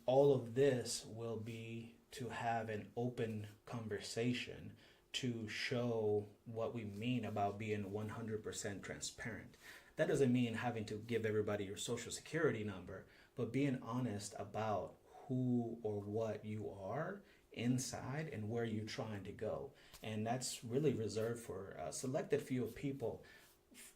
all of this will be to have an open conversation to show what we mean about being 100% transparent. That doesn't mean having to give everybody your social security number, but being honest about who or what you are inside and where you're trying to go. And that's really reserved for a selected few of people,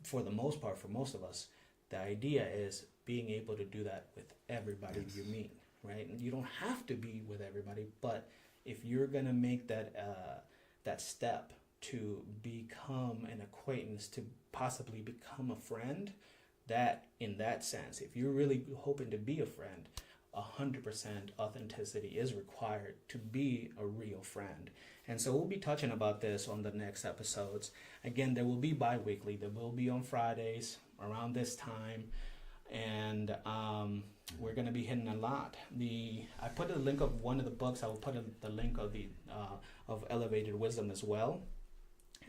for the most part, for most of us. The idea is being able to do that with everybody you meet, right? And you don't have to be with everybody, but if you're going to make that step to become an acquaintance, to possibly become a friend, that in that sense, if you're really hoping to be a friend, 100% authenticity is required to be a real friend. And so we'll be touching about this on the next episodes. Again, there will be bi-weekly. There will be on Fridays around this time. And we're going to be hitting a lot. I put a link of one of the books. I will put the link of of Elevated Wisdom as well.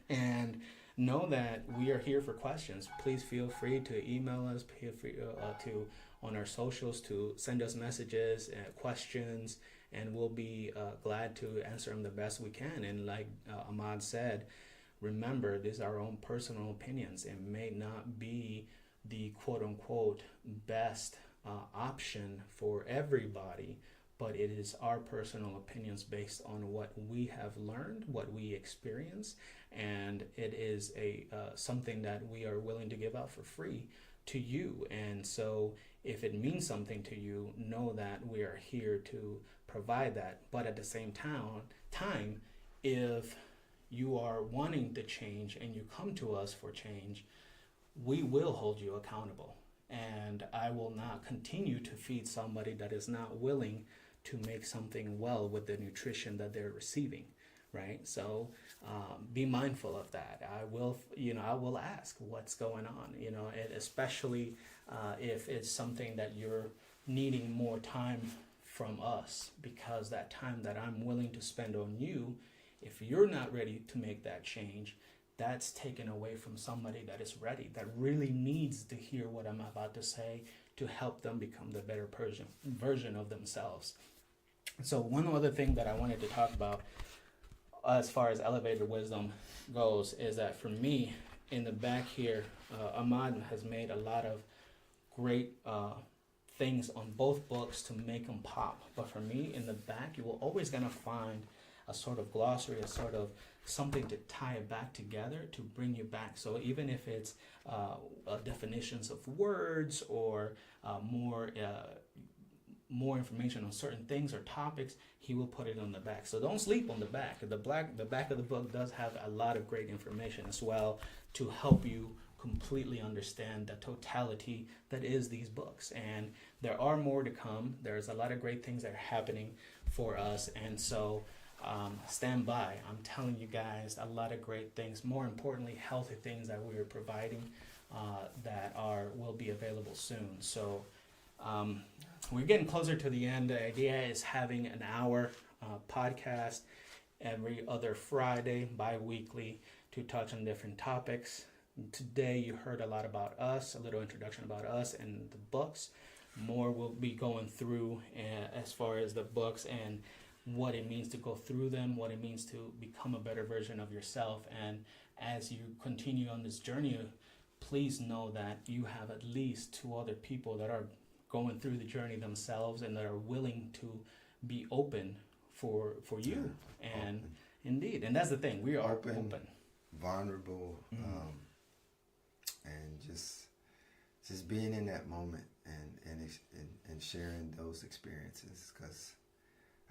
And know that we are here for questions. Please feel free to email us. Feel free to on our socials to send us messages and questions, and we'll be glad to answer them the best we can. And like Ahmad said, remember, these are our own personal opinions. It may not be the quote-unquote best option for everybody, but it is our personal opinions based on what we have learned, what we experience, and it is a something that we are willing to give out for free to you. And so if it means something to you, know that we are here to provide that. But at the same time, if you are wanting to change and you come to us for change, we will hold you accountable. And I will not continue to feed somebody that is not willing to make something well with the nutrition that they're receiving, right? So be mindful of that. I will ask what's going on, and especially if it's something that you're needing more time from us, because that time that I'm willing to spend on you, if you're not ready to make that change, that's taken away from somebody that is ready, that really needs to hear what I'm about to say to help them become the better version of themselves. So one other thing that I wanted to talk about as far as elevated wisdom goes is that for me, in the back here, Ahmad has made a lot of great things on both books to make them pop. But for me, in the back, you will always gonna find a sort of glossary, a sort of something to tie it back together to bring you back. So even if it's definitions of words or more information on certain things or topics, he will put it on the back. So don't sleep on the back. The back of the book does have a lot of great information as well to help you completely understand the totality that is these books. And there are more to come. There's a lot of great things that are happening for us. And so stand by. I'm telling you guys a lot of great things. More importantly, healthy things that we are providing that will be available soon. So we're getting closer to the end. The idea is having an hour podcast every other Friday, bi-weekly, to touch on different topics. Today you heard a lot about us, a little introduction about us and the books. More will be going through as far as the books and what it means to go through them, what it means to become a better version of yourself. And as you continue on this journey, please know that you have at least 2 other people that are going through the journey themselves and that are willing to be open for you. And open. Indeed, and that's the thing, we are open. Vulnerable, and just being in that moment and sharing those experiences, because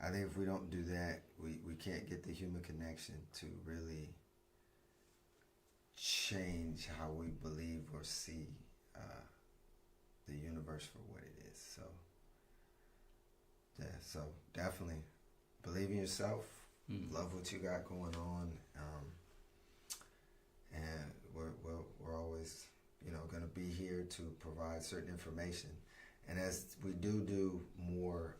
I think if we don't do that, we can't get the human connection to really change how we believe or see the universe for what it is. So yeah, so definitely believe in yourself, love what you got going on, and we're always going to be here to provide certain information. And as we do more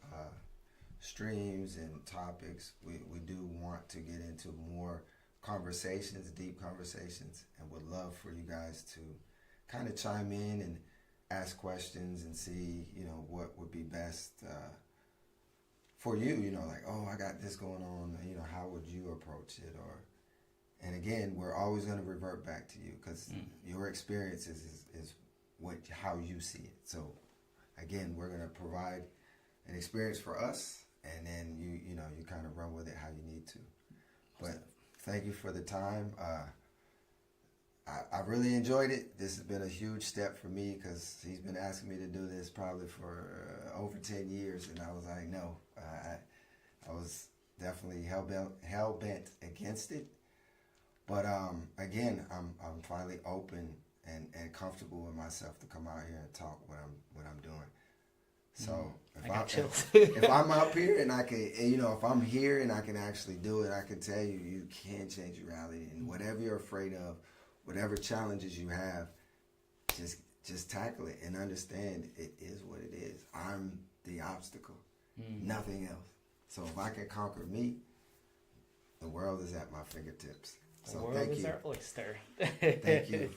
streams and topics, we do want to get into more conversations, deep conversations, and would love for you guys to kind of chime in and ask questions and see, what would be best for you, like, oh, I got this going on, how would you approach it? And again, we're always going to revert back to you, because your experiences is how you see it. So again, we're going to provide an experience for us, and then you kind of run with it how you need to. But thank you for the time. I really enjoyed it. This has been a huge step for me, because he's been asking me to do this probably for over 10 years, and I was like, no. I was definitely hell-bent against it. But again, I'm finally open and comfortable with myself to come out here and talk what I'm doing. So if I'm up here and I can, if I'm here and I can actually do it, I can tell you, you can change your reality. And whatever you're afraid of, whatever challenges you have, just tackle it and understand it is what it is. I'm the obstacle, nothing else. So if I can conquer me, the world is at my fingertips. So the world is our oyster. Thank you.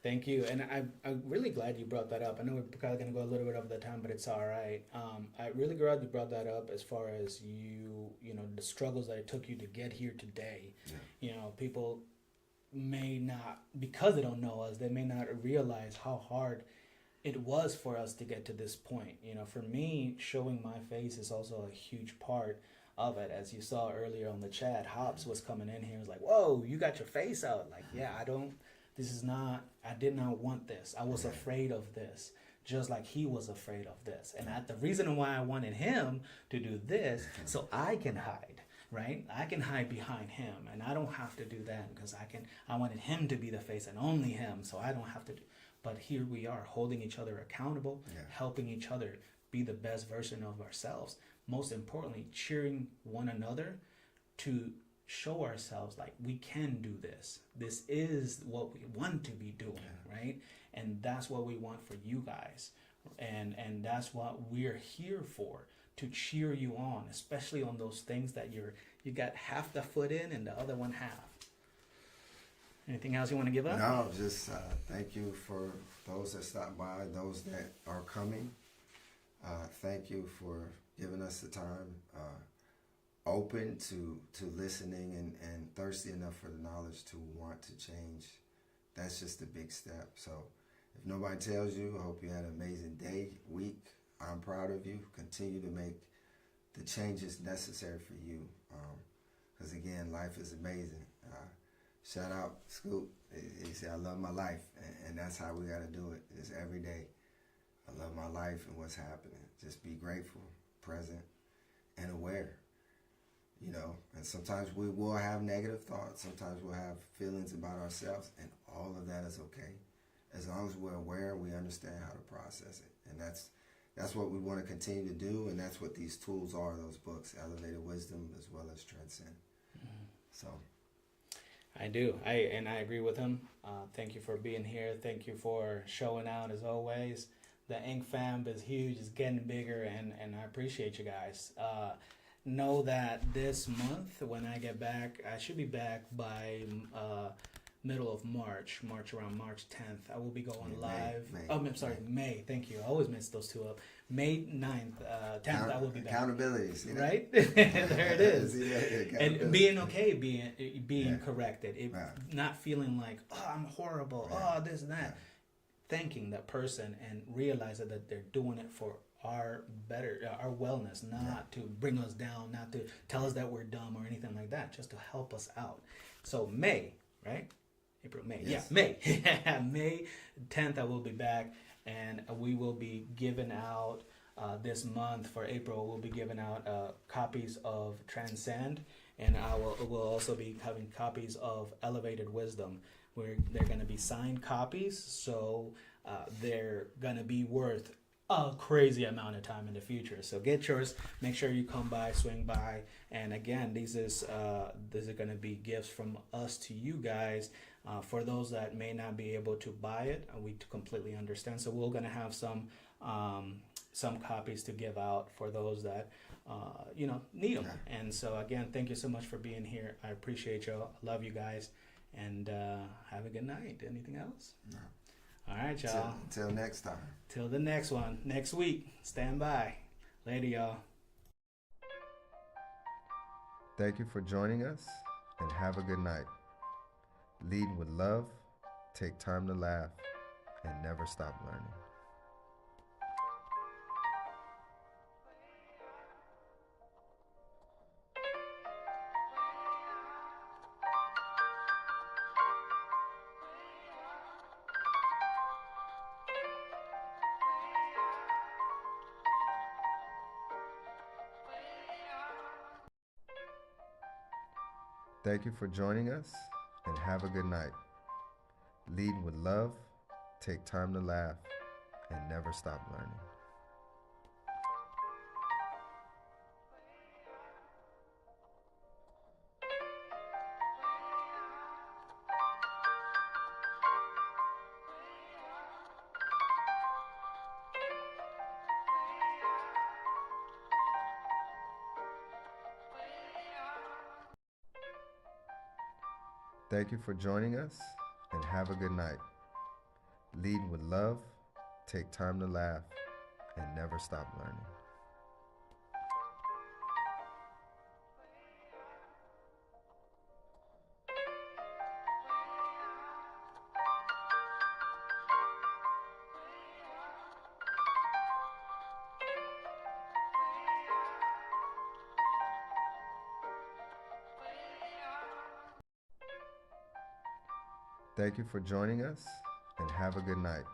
Thank you. And I'm really glad you brought that up. I know we're probably going to go a little bit over the time, but it's all right. I'm really glad you brought that up as far as the struggles that it took you to get here today. Yeah. People may not, because they don't know us, they may not realize how hard it was for us to get to this point. You know, for me, showing my face is also a huge part of it. As you saw earlier on the chat, Hobbs was coming in here and was like, "Whoa, you got your face out!" Like, yeah, I don't. This is not. I did not want this. I was afraid of this, just like he was afraid of this. And the reason why I wanted him to do this, so I can hide. Right, I can hide behind him, and I don't have to do that because I wanted him to be the face and only him, so I don't have to do. But here we are, holding each other accountable, helping each other be the best version of ourselves. Most importantly, cheering one another to show ourselves like we can do this. This is what we want to be doing, right? And that's what we want for you guys, and that's what we're here for. To cheer you on, especially on those things that you got half the foot in and the other one half. Anything else you want to give up? No, just thank you for those that stopped by, those that are coming. Thank you for giving us the time, open to listening and thirsty enough for the knowledge to want to change. That's just a big step. So if nobody tells you, I hope you had an amazing day, week. I'm proud of you. Continue to make the changes necessary for you. Because again, life is amazing. Shout out Scoop. He said, I love my life. And that's how we got to do it. It's every day. I love my life and what's happening. Just be grateful, present, and aware. You know, and sometimes we will have negative thoughts. Sometimes we'll have feelings about ourselves. And all of that is okay. As long as we're aware, we understand how to process it. And that's what we want to continue to do, and that's what these tools are, those books, Elevated Wisdom as well as Transcend. So I do. I agree with him. Thank you for being here. Thank you for showing out as always. The Ink fam is huge. It's getting bigger, and I appreciate you guys. Know that this month, when I get back, I should be back by middle of March, around March 10th. I will be going live. May. Oh, I'm sorry, May. Thank you. I always mix those two up. May 9th, 10th, I will be back. Accountability, see that? Right? There it is. See that? And being okay, being corrected. Not feeling like, oh, I'm horrible. Oh, this and that. Thanking that person and realizing that they're doing it for our wellness, not to bring us down, not to tell us that we're dumb or anything like that, just to help us out. So May, right? April, May. Yes. Yeah, May. May 10th, I will be back, and we will be giving out this month for April. We'll be giving out copies of Transcend, and we'll also be having copies of Elevated Wisdom. They're going to be signed copies, so they're going to be worth a crazy amount of time in the future. So get yours. Make sure you come by, swing by, and again, these are going to be gifts from us to you guys. For those that may not be able to buy it, we completely understand. So we're going to have some copies to give out for those that need them. And so again, thank you so much for being here. I appreciate y'all. I love you guys, and have a good night. Anything else? No. All right, y'all. Till next time. Till the next one. Next week. Stand by. Later, y'all. Thank you for joining us, and have a good night. Lead with love, take time to laugh, and never stop learning. Thank you for joining us, and have a good night. Lead with love, take time to laugh, and never stop learning. Thank you for joining us, and have a good night. Lead with love, take time to laugh, and never stop learning. Thank you for joining us, and have a good night.